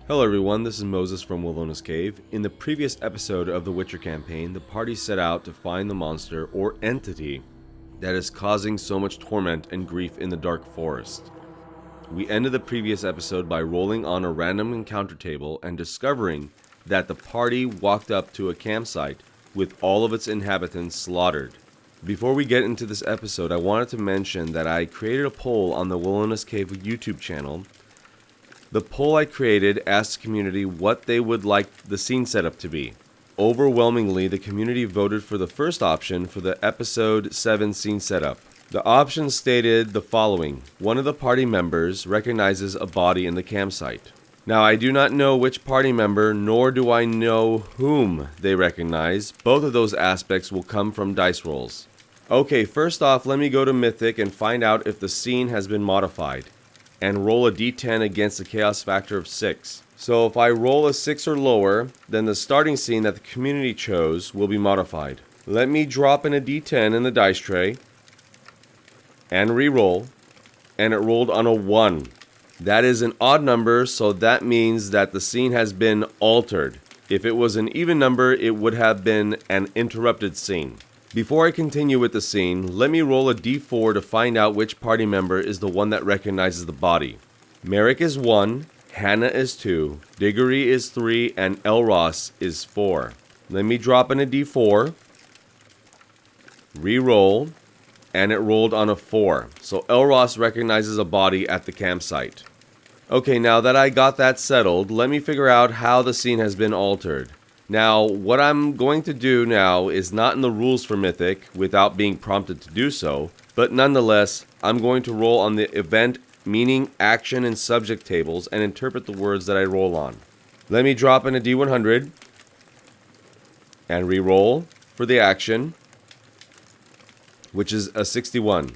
Hello everyone, this is Moses from Wilona's Cave. In the previous episode of the Witcher campaign, the party set out to find the monster or entity that is causing so much torment and grief in the dark forest. We ended the previous episode by rolling on a random encounter table and discovering that the party walked up to a campsite with all of its inhabitants slaughtered. Before we get into this episode, I wanted to mention that I created a poll on the Wilona's Cave YouTube channel. The poll I created asked the community what they would like the scene setup to be. Overwhelmingly, the community voted for the first option for the episode 7 scene setup. The options stated the following. One of the party members recognizes a body in the campsite. Now, I do not know which party member, nor do I know whom they recognize. Both of those aspects will come from dice rolls. Okay, first off, let me go to Mythic and find out if the scene has been modified, and roll a d10 against a chaos factor of 6. So if I roll a 6 or lower, then the starting scene that the community chose will be modified. Let me drop in a d10 in the dice tray, and re-roll, and it rolled on a 1. That is an odd number, so that means that the scene has been altered. If it was an even number, it would have been an interrupted scene. Before I continue with the scene, let me roll a d4 to find out which party member is the one that recognizes the body. Merrick is 1, Hannah is 2, Diggory is 3, and Elros is 4. Let me drop in a d4, re-roll, and it rolled on a 4. So Elros recognizes a body at the campsite. Okay, now that I got that settled, let me figure out how the scene has been altered. Now, what I'm going to do now is not in the rules for Mythic without being prompted to do so, but nonetheless, I'm going to roll on the event, meaning, action, and subject tables and interpret the words that I roll on. Let me drop in a d100 and re-roll for the action, which is a 61,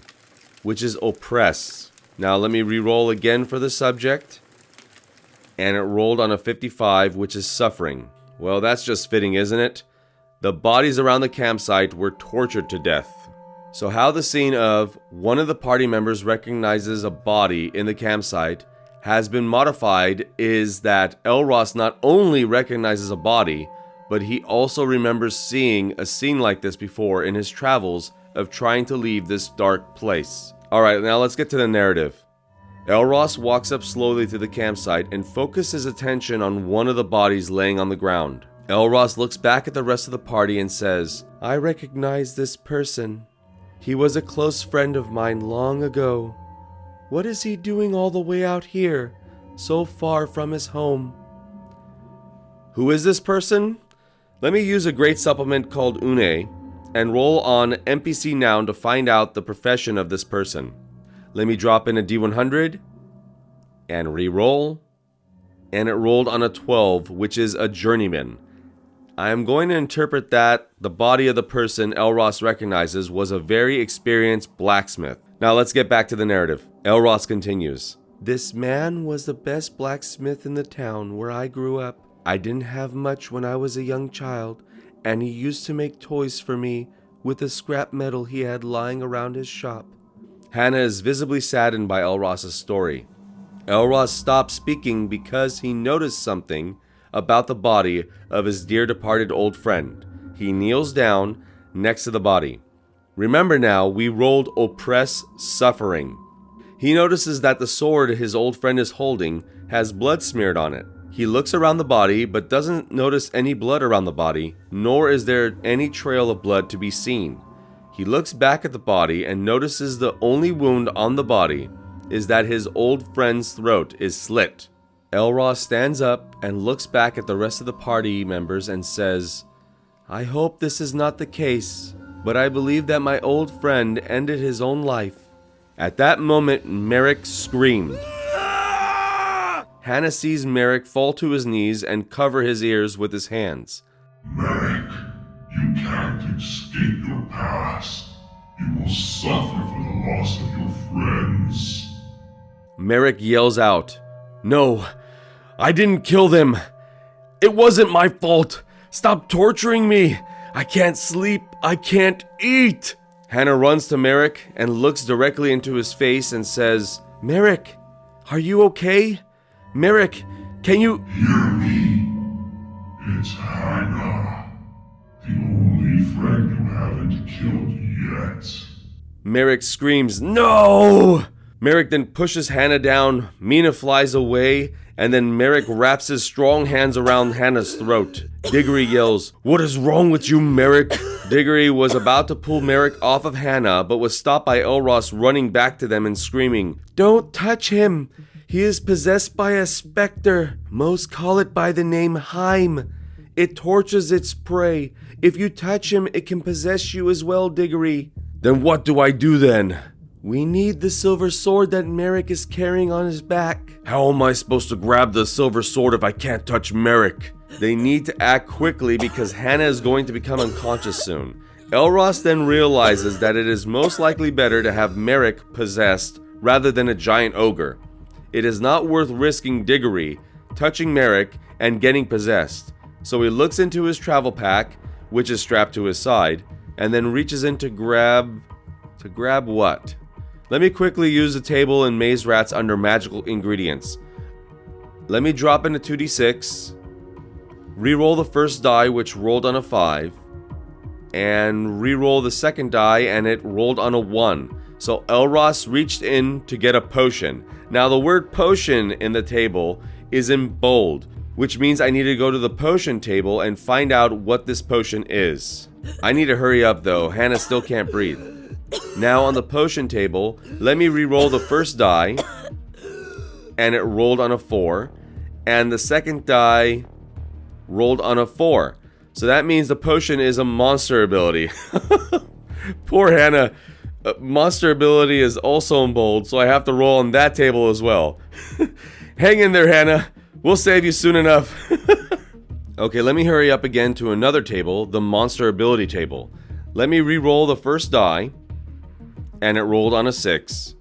which is oppress. Now let me re-roll again for the subject, and it rolled on a 55, which is suffering. Well, that's just fitting, isn't it? The bodies around the campsite were tortured to death. So how the scene of one of the party members recognizes a body in the campsite has been modified is that Elros not only recognizes a body, but he also remembers seeing a scene like this before in his travels of trying to leave this dark place. Alright, now let's get to the narrative. Elros walks up slowly to the campsite and focuses attention on one of the bodies laying on the ground. Elros looks back at the rest of the party and says, "I recognize this person. He was a close friend of mine long ago. What is he doing all the way out here, so far from his home?" Who is this person? Let me use a great supplement called Une and roll on NPC Noun to find out the profession of this person. Let me drop in a d100 and re-roll, and it rolled on a 12, which is a journeyman. I am going to interpret that the body of the person Elros recognizes was a very experienced blacksmith. Now let's get back to the narrative. Elros continues. "This man was the best blacksmith in the town where I grew up. I didn't have much when I was a young child, and he used to make toys for me with the scrap metal he had lying around his shop." Hannah is visibly saddened by Elros' story. Elros stops speaking because he noticed something about the body of his dear departed old friend. He kneels down next to the body. Remember now, we rolled oppress suffering. He notices that the sword his old friend is holding has blood smeared on it. He looks around the body but doesn't notice any blood around the body, nor is there any trail of blood to be seen. He looks back at the body and notices the only wound on the body is that his old friend's throat is slit. Elros stands up and looks back at the rest of the party members and says, "I hope this is not the case, but I believe that my old friend ended his own life." At that moment, Merrick screamed. Hannah sees Merrick fall to his knees and cover his ears with his hands. "Merrick, you can't escape your past. You will suffer for the loss of your friends." Merrick yells out, "No, I didn't kill them. It wasn't my fault. Stop torturing me. I can't sleep. I can't eat." Hannah runs to Merrick and looks directly into his face and says, "Merrick, are you okay? Merrick, Can you... Hear me. It's Hannah. The only friend you haven't killed yet. Merrick screams, "No!" Merrick then pushes Hannah down, Mina flies away, and then Merrick wraps his strong hands around Hannah's throat. Diggory yells, "What is wrong with you, Merrick?" Diggory was about to pull Merrick off of Hannah, but was stopped by Elros running back to them and screaming, "Don't touch him! He is possessed by a specter. Most call it by the name Heim. It tortures its prey. If you touch him, it can possess you as well, Diggory." "Then what do I do then?" "We need the silver sword that Merrick is carrying on his back." "How am I supposed to grab the silver sword if I can't touch Merrick?" They need to act quickly because Hannah is going to become unconscious soon. Elros then realizes that it is most likely better to have Merrick possessed rather than a giant ogre. It is not worth risking Diggory touching Merrick and getting possessed. So he looks into his travel pack, which is strapped to his side, and then reaches in to grab what? Let me quickly use the table and maze rats under magical ingredients. Let me drop in a 2d6, reroll the first die which rolled on a 5, and reroll the second die and it rolled on a 1. So Elros reached in to get a potion. Now the word potion in the table is in bold, which means I need to go to the potion table and find out what this potion is. I need to hurry up though, Hannah still can't breathe. Now on the potion table, let me re-roll the first die, and it rolled on a 4, and the second die rolled on a 4. So that means the potion is a monster ability. Poor Hannah. Monster ability is also in bold, so I have to roll on that table as well. Hang in there, Hannah. We'll save you soon enough. Okay, let me hurry up again to another table, the monster ability table. Let me re-roll the first die, and it rolled on a 6.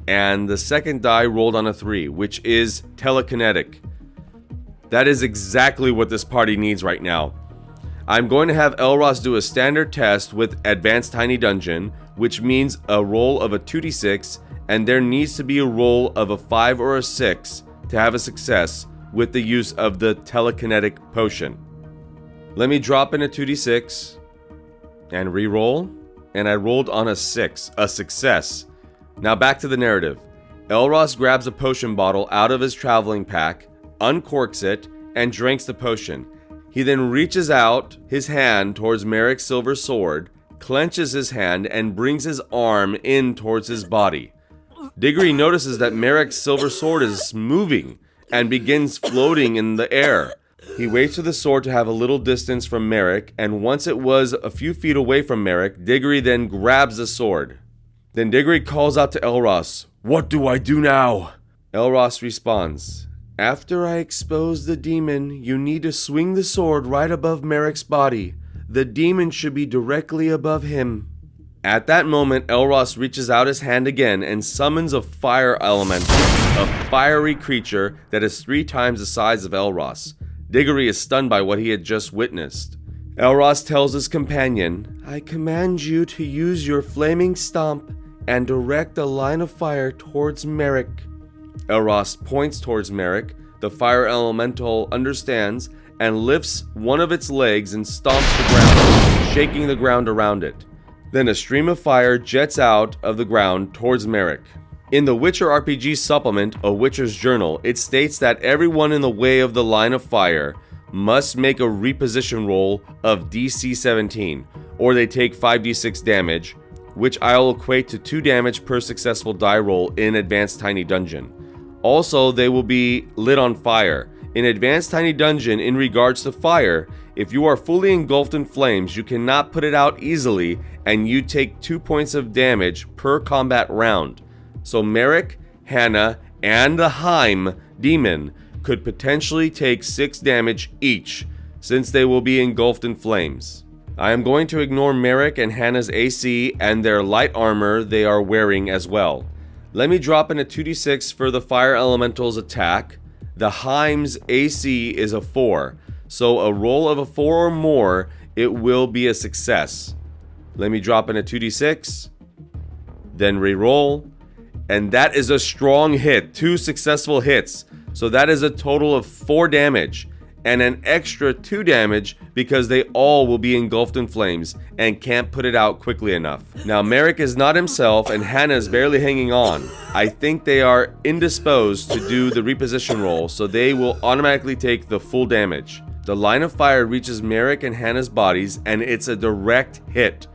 And the second die rolled on a 3, which is telekinetic. That is exactly what this party needs right now. I'm going to have Elros do a standard test with Advanced Tiny Dungeon, which means a roll of a 2d6, and there needs to be a roll of a 5 or a 6 to have a success with the use of the telekinetic potion. Let me drop in a 2d6 and re-roll, and I rolled on a 6, a success. Now back to the narrative. Elros grabs a potion bottle out of his traveling pack, uncorks it, and drinks the potion. He then reaches out his hand towards Merrick's silver sword, clenches his hand, and brings his arm in towards his body. Diggory notices that Merrick's silver sword is moving and begins floating in the air. He waits for the sword to have a little distance from Merrick, and once it was a few feet away from Merrick, Diggory then grabs the sword. Then Diggory calls out to Elros, "What do I do now?" Elros responds, "After I expose the demon, you need to swing the sword right above Merrick's body. The demon should be directly above him." At that moment, Elros reaches out his hand again and summons a fire elemental, a fiery creature that is 3 times the size of Elros. Diggory is stunned by what he had just witnessed. Elros tells his companion, "I command you to use your flaming stomp and direct a line of fire towards Merrick." Elros points towards Merrick. The fire elemental understands and lifts one of its legs and stomps the ground, shaking the ground around it. Then a stream of fire jets out of the ground towards Merrick. In the Witcher RPG supplement, A Witcher's Journal, it states that everyone in the way of the line of fire must make a reposition roll of DC 17, or they take 5d6 damage, which I'll equate to 2 damage per successful die roll in Advanced Tiny Dungeon. Also, they will be lit on fire. In Advanced Tiny Dungeon, in regards to fire, if you are fully engulfed in flames, you cannot put it out easily, and you take 2 points of damage per combat round. So Merrick, Hannah, and the Heim demon could potentially take 6 damage each, since they will be engulfed in flames. I am going to ignore Merrick and Hannah's AC and their light armor they are wearing as well. Let me drop in a 2d6 for the fire elemental's attack. The Heim's AC is a 4, so a roll of a 4 or more, it will be a success. Let me drop in a 2d6, then re-roll, and that is a strong hit, 2 successful hits. So that is a total of 4 damage, and an extra 2 damage because they all will be engulfed in flames and can't put it out quickly enough. Now Merrick is not himself and Hannah is barely hanging on. I think they are indisposed to do the reposition roll, so they will automatically take the full damage. The line of fire reaches Merrick and Hannah's bodies and it's a direct hit.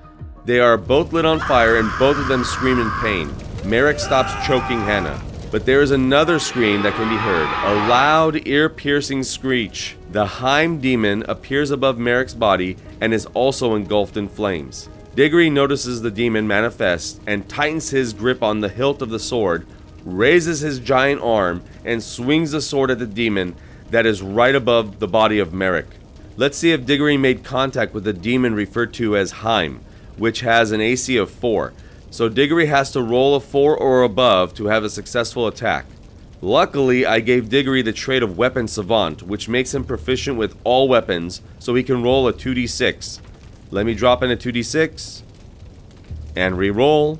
They are both lit on fire and both of them scream in pain. Merrick stops choking Hannah. But there is another scream that can be heard, a loud, ear-piercing screech. The Heim demon appears above Merrick's body and is also engulfed in flames. Diggory notices the demon manifest and tightens his grip on the hilt of the sword, raises his giant arm, and swings the sword at the demon that is right above the body of Merrick. Let's see if Diggory made contact with the demon referred to as Heim, which has an AC of 4. So Diggory has to roll a 4 or above to have a successful attack. Luckily, I gave Diggory the trait of Weapon Savant, which makes him proficient with all weapons, so he can roll a 2d6. Let me drop in a 2d6, and re-roll,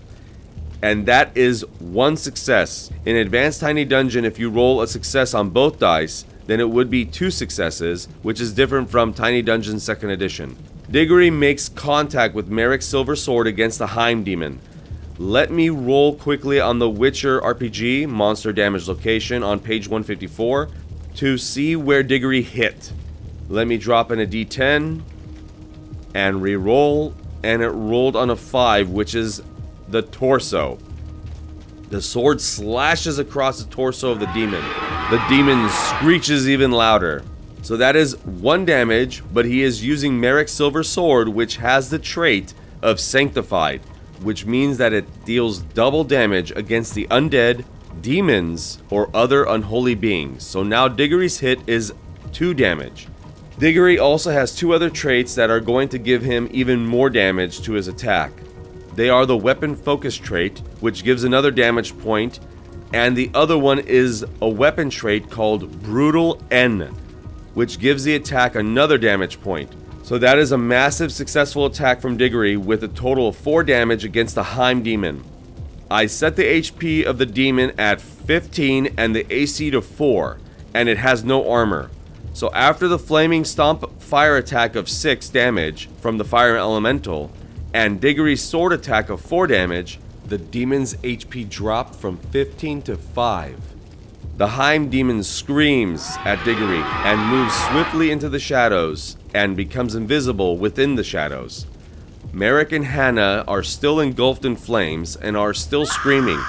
and that is 1 success. In Advanced Tiny Dungeon, if you roll a success on both dice, then it would be 2 successes, which is different from Tiny Dungeon 2nd Edition. Diggory makes contact with Merrick's silver sword against the Heim demon. Let me roll quickly on the Witcher RPG monster damage location on page 154 to see where Diggory hit. Let me drop in a d10 and re-roll, and it rolled on a 5, which is the torso. The sword slashes across the torso of the demon. The demon screeches even louder. So that is 1 damage, but he is using Merrick's silver sword, which has the trait of Sanctified, which means that it deals double damage against the undead, demons, or other unholy beings. So now Diggory's hit is 2 damage. Diggory also has 2 other traits that are going to give him even more damage to his attack. They are the Weapon Focus trait, which gives another damage point, and the other one is a weapon trait called Brutal N, which gives the attack another damage point. So that is a massive successful attack from Diggory with a total of 4 damage against the Heim demon. I set the HP of the demon at 15 and the AC to 4, and it has no armor. So after the Flaming Stomp fire attack of 6 damage from the Fire Elemental, and Diggory's sword attack of 4 damage, the demon's HP dropped from 15 to 5. The Heim demon screams at Diggory and moves swiftly into the shadows and becomes invisible within the shadows. Merrick and Hannah are still engulfed in flames and are still screaming.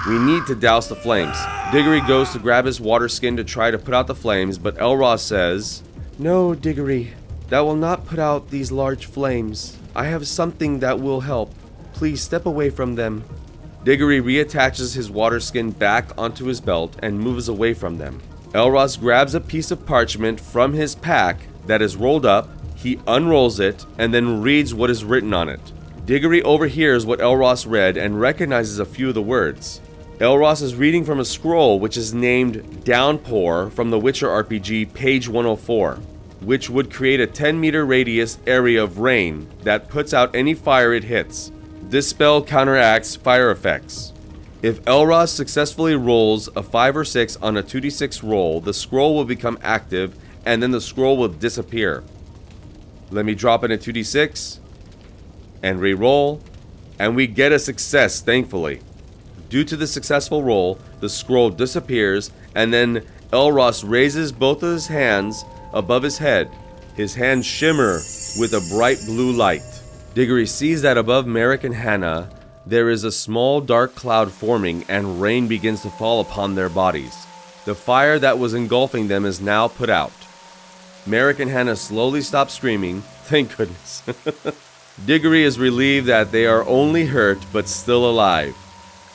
We need to douse the flames. Diggory goes to grab his water skin to try to put out the flames, but Elros says, "No, Diggory, that will not put out these large flames. I have something that will help. Please step away from them." Diggory reattaches his water skin back onto his belt and moves away from them. Elros grabs a piece of parchment from his pack that is rolled up, he unrolls it, and then reads what is written on it. Diggory overhears what Elros read and recognizes a few of the words. Elros is reading from a scroll which is named Downpour from the Witcher RPG page 104, which would create a 10-meter radius area of rain that puts out any fire it hits. This spell counteracts fire effects. If Elros successfully rolls a 5 or 6 on a 2d6 roll, the scroll will become active and then the scroll will disappear. Let me drop in a 2d6 and re-roll, and we get a success, thankfully. Due to the successful roll, the scroll disappears, and then Elros raises both of his hands above his head. His hands shimmer with a bright blue light. Diggory sees that above Merrick and Hannah, there is a small dark cloud forming and rain begins to fall upon their bodies. The fire that was engulfing them is now put out. Merrick and Hannah slowly stop screaming, thank goodness. Diggory is relieved that they are only hurt but still alive.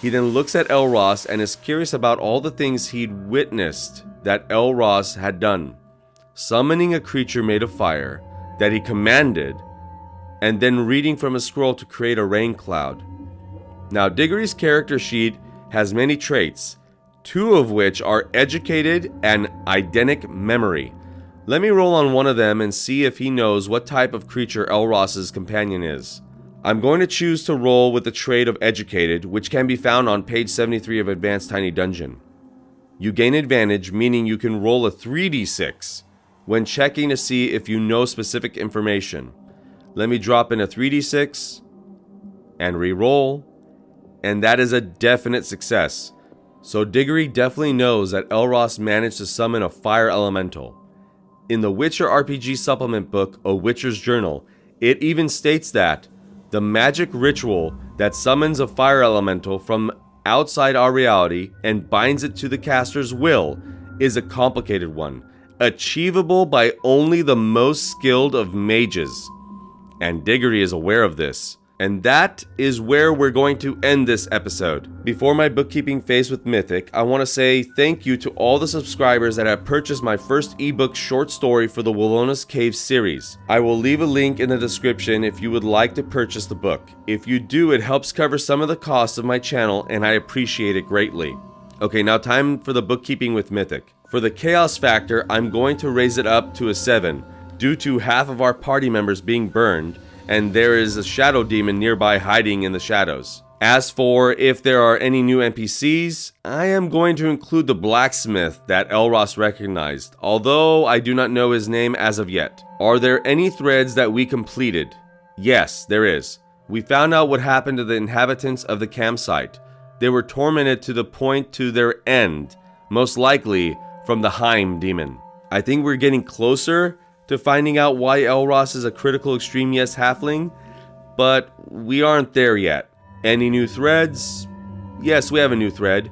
He then looks at Elros and is curious about all the things he'd witnessed that Elros had done. Summoning a creature made of fire that he commanded, and then reading from a scroll to create a rain cloud. Now Diggory's character sheet has many traits, 2 of which are educated and eidetic memory. Let me roll on one of them and see if he knows what type of creature Elros's companion is. I'm going to choose to roll with the trait of educated, which can be found on page 73 of Advanced Tiny Dungeon. You gain advantage, meaning you can roll a 3d6 when checking to see if you know specific information. Let me drop in a 3d6 and re-roll, and that is a definite success. So Diggory definitely knows that Elros managed to summon a fire elemental. In the Witcher RPG supplement book, A Witcher's Journal, it even states that the magic ritual that summons a fire elemental from outside our reality and binds it to the caster's will is a complicated one, achievable by only the most skilled of mages. And Diggory is aware of this. And that is where we're going to end this episode. Before my bookkeeping phase with Mythic, I want to say thank you to all the subscribers that have purchased my first ebook short story for the Wilona's Cave series. I will leave a link in the description if you would like to purchase the book. If you do, it helps cover some of the costs of my channel and I appreciate it greatly. Okay, now time for the bookkeeping with Mythic. For the chaos factor, I'm going to raise it up to a 7 due to half of our party members being burned, and there is a shadow demon nearby hiding in the shadows. As for if there are any new NPCs, I am going to include the blacksmith that Elros recognized, although I do not know his name as of yet. Are there any threads that we completed? Yes, there is. We found out what happened to the inhabitants of the campsite. They were tormented to the point to their end, most likely from the Heim demon. I think we're getting closer to finding out why Elros is a critical extreme yes halfling, but we aren't there yet. Any new threads? Yes, we have a new thread.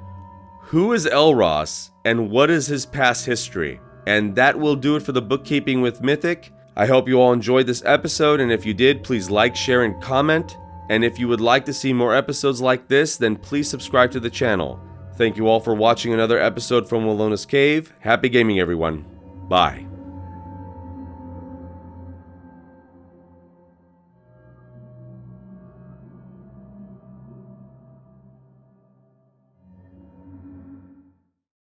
Who is Elros and what is his past history? And that will do it for the bookkeeping with Mythic. I hope you all enjoyed this episode, and if you did, please like, share, and comment. And if you would like to see more episodes like this, then please subscribe to the channel. Thank you all for watching another episode from Wilona's Cave. Happy gaming, everyone. Bye.